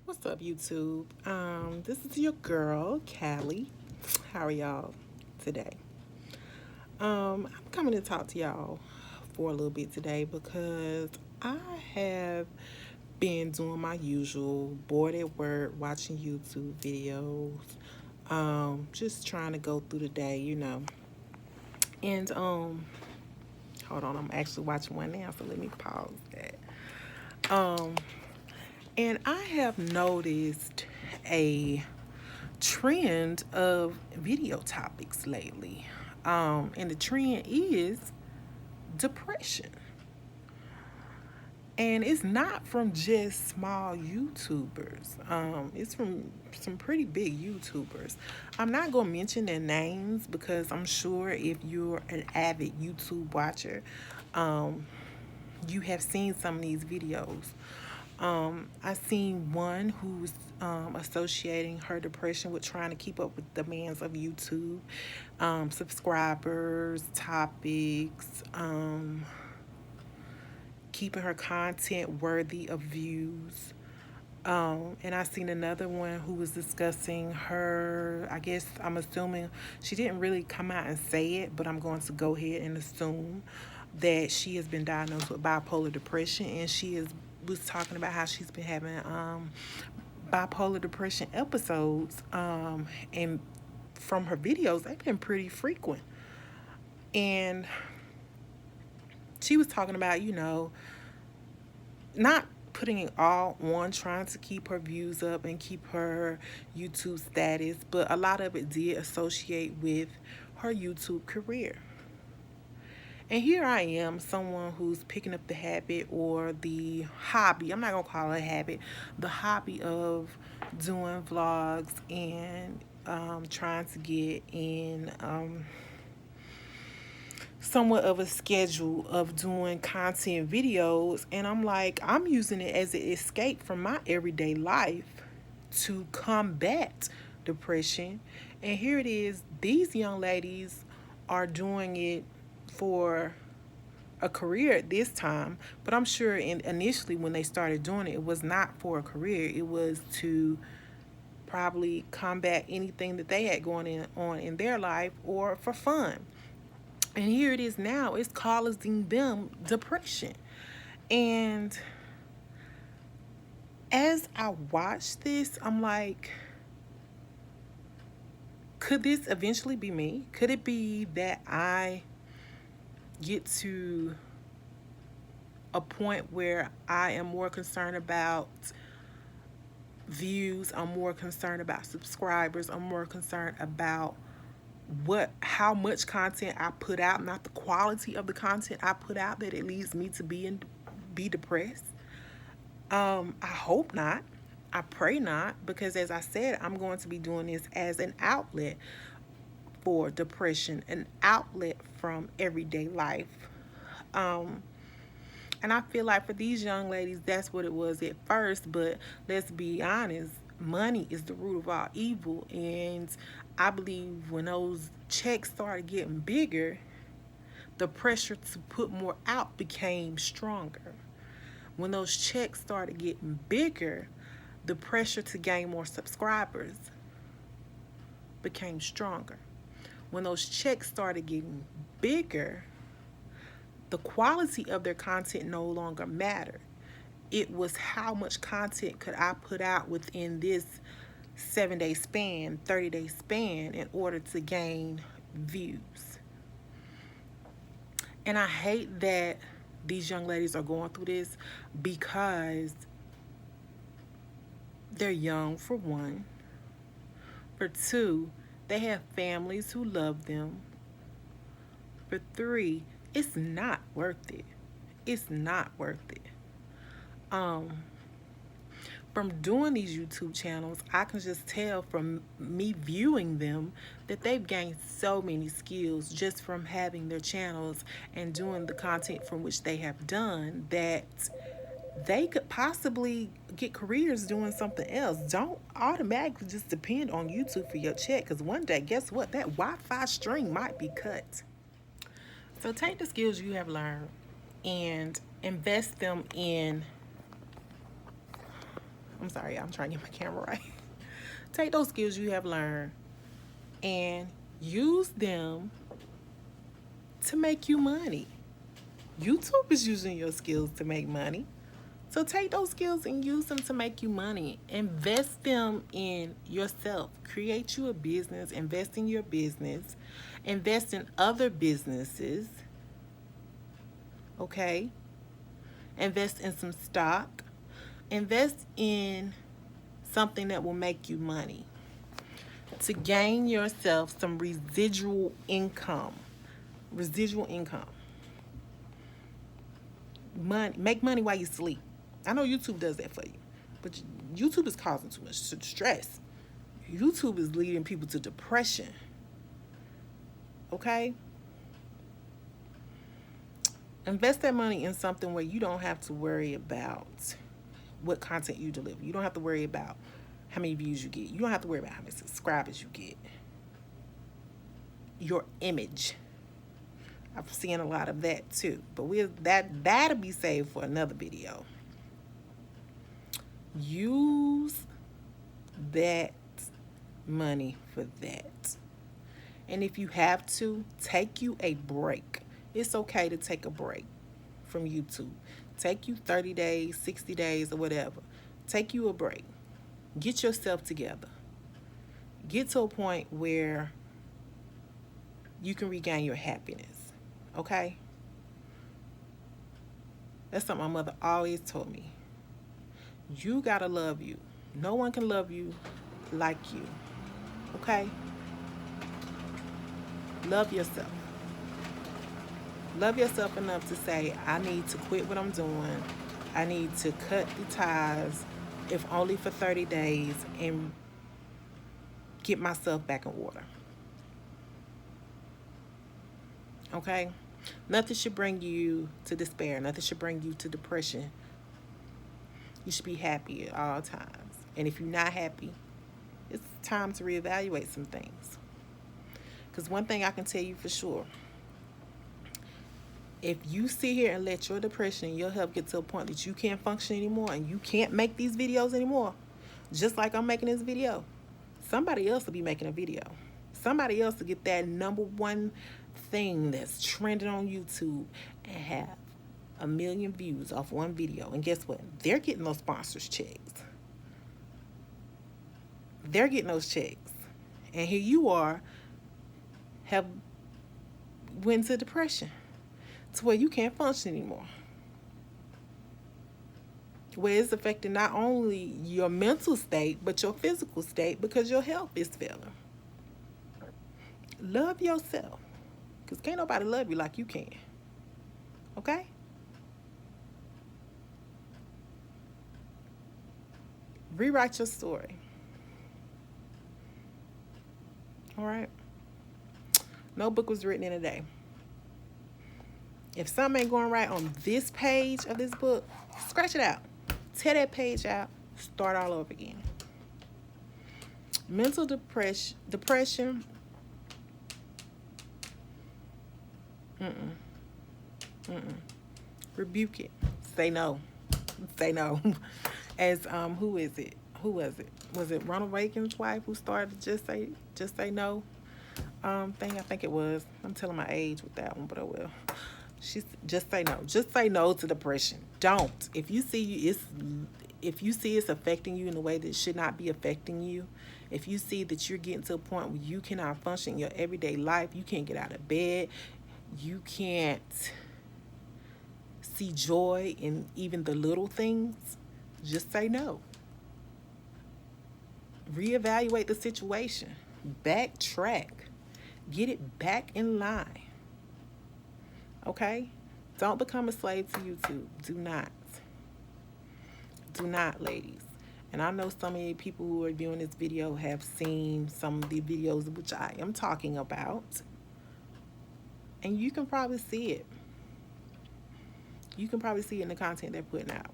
What's up, YouTube? This is your girl, Callie. How are y'all today? I'm coming to talk to y'all for a little bit today because I have been doing my usual bored at work, watching YouTube videos, just trying to go through the day. And hold on, I'm actually watching one now, so let me pause that. And I have noticed a trend of video topics lately. And the trend is depression. And it's not from just small YouTubers. It's from some pretty big YouTubers. I'm not going to mention their names because I'm sure if you're an avid YouTube watcher, you have seen some of these videos. I seen one who's associating her depression with trying to keep up with the demands of YouTube, subscribers, topics, keeping her content worthy of views. And I seen another one who was discussing her, I guess I'm assuming she didn't really come out and say it, but I'm going to go ahead and assume that she has been diagnosed with bipolar depression, and was talking about how she's been having bipolar depression episodes, and from her videos they've been pretty frequent. And she was talking about, not putting it all on trying to keep her views up and keep her YouTube status, but a lot of it did associate with her YouTube career. And here I am, someone who's picking up the habit or the hobby, I'm not going to call it a habit, the hobby of doing vlogs and trying to get in somewhat of a schedule of doing content videos. And I'm like, I'm using it as an escape from my everyday life to combat depression. And here it is, these young ladies are doing it for a career at this time, but I'm sure initially when they started doing it, it was not for a career. It was to probably combat anything that they had on in their life or for fun. And here it is now, it's causing them depression. And as I watch this, I'm like, could this eventually be me? Could it be that I get to a point where I am more concerned about views, I'm more concerned about subscribers, I'm more concerned about how much content I put out, not the quality of the content I put out, that it leads me to be depressed? I hope not. I pray not, because as I said, I'm going to be doing this as an outlet for depression, an outlet from everyday life. And I feel like for these young ladies, that's what it was at first. But let's be honest, money is the root of all evil. And I believe when those checks started getting bigger, the pressure to put more out became stronger. When those checks started getting bigger, the pressure to gain more subscribers became stronger. When those checks started getting bigger, the quality of their content no longer mattered. It was how much content could I put out within this 7-day span, 30-day span in order to gain views. And I hate that these young ladies are going through this because they're young, for one. For two, they have families who love them. For three, it's not worth it. It's not worth it. From doing these YouTube channels, I can just tell from me viewing them that they've gained so many skills just from having their channels and doing the content from which they have done, that they could possibly get careers doing something else. Don't automatically just depend on YouTube for your check, because one day, guess what? That Wi-Fi string might be cut. So take the skills you have learned and invest them in, I'm I'm sorry, I'm trying to get my camera right. Take those skills you have learned and use them to make you money. YouTube is using your skills to make money. So take those skills and use them to make you money. Invest them in yourself. Create you a business. Invest in your business. Invest in other businesses. Okay? Invest in some stock. Invest in something that will make you money to gain yourself some residual income. Residual income. Money. Make money while you sleep. I know YouTube does that for you, but YouTube is causing too much stress. YouTube is leading people to depression. Okay? Invest that money in something where you don't have to worry about what content you deliver. You don't have to worry about how many views you get. You don't have to worry about how many subscribers you get. Your image. I've seen a lot of that too, but that'll be saved for another video. Use that money for that. And if you have to, take you a break. It's okay to take a break from YouTube. Take you 30 days, 60 days, or whatever. Take you a break. Get yourself together. Get to a point where you can regain your happiness. Okay? That's something my mother always told me. You gotta love you. No one can love you like you. Okay? Love yourself. Love yourself enough to say, I need to quit what I'm doing. I need to cut the ties, if only for 30 days, and get myself back in order. Okay? Nothing should bring you to despair. Nothing should bring you to depression. You should be happy at all times. And if you're not happy, it's time to reevaluate some things. Because one thing I can tell you for sure, if you sit here and let your depression and your health get to a point that you can't function anymore and you can't make these videos anymore, just like I'm making this video, somebody else will be making a video. Somebody else will get that #1 thing that's trending on YouTube and have 1 million views off one video. And guess what? They're getting those sponsors checks. They're getting those checks. And here you are, have went into depression to where you can't function anymore. Where it's affecting not only your mental state, but your physical state, because your health is failing. Love yourself. Because can't nobody love you like you can. Okay? Rewrite your story. All right? No book was written in a day. If something ain't going right on this page of this book, scratch it out. Tear that page out. Start all over again. Mental depression. Rebuke it. Say no. Say no. As who is it? Who was it? Was it Ronald Reagan's wife who started Just Say No thing? I think it was. I'm telling my age with that one, but I will. She's just say no. Just say no to depression. Don't. If you see it's affecting you in a way that it should not be affecting you, if you see that you're getting to a point where you cannot function in your everyday life, you can't get out of bed, you can't see joy in even the little things, just say no. Reevaluate the situation. Backtrack. Get it back in line. Okay? Don't become a slave to YouTube. Do not. Do not, ladies. And I know some of you people who are viewing this video have seen some of the videos which I am talking about. And you can probably see it. You can probably see it in the content they're putting out.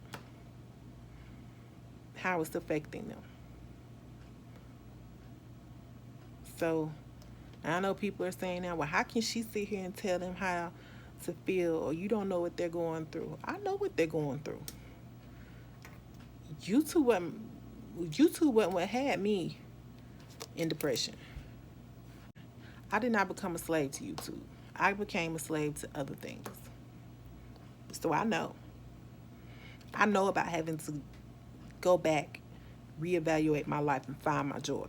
How it's affecting them. So, I know people are saying now, well, how can she sit here and tell them how to feel, or you don't know what they're going through? I know what they're going through. YouTube YouTube wasn't what had me in depression. I did not become a slave to YouTube. I became a slave to other things. So I know. I know about having to go back, reevaluate my life, and find my joy.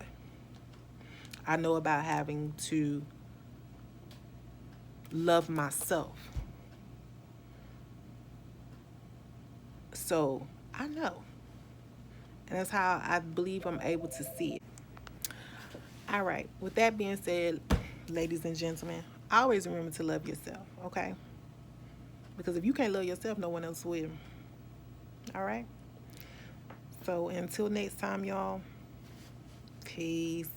I know about having to love myself. So I know. And that's how I believe I'm able to see it. All right. With that being said, ladies and gentlemen, always remember to love yourself, okay? Because if you can't love yourself, no one else will. All right? So until next time, y'all, peace.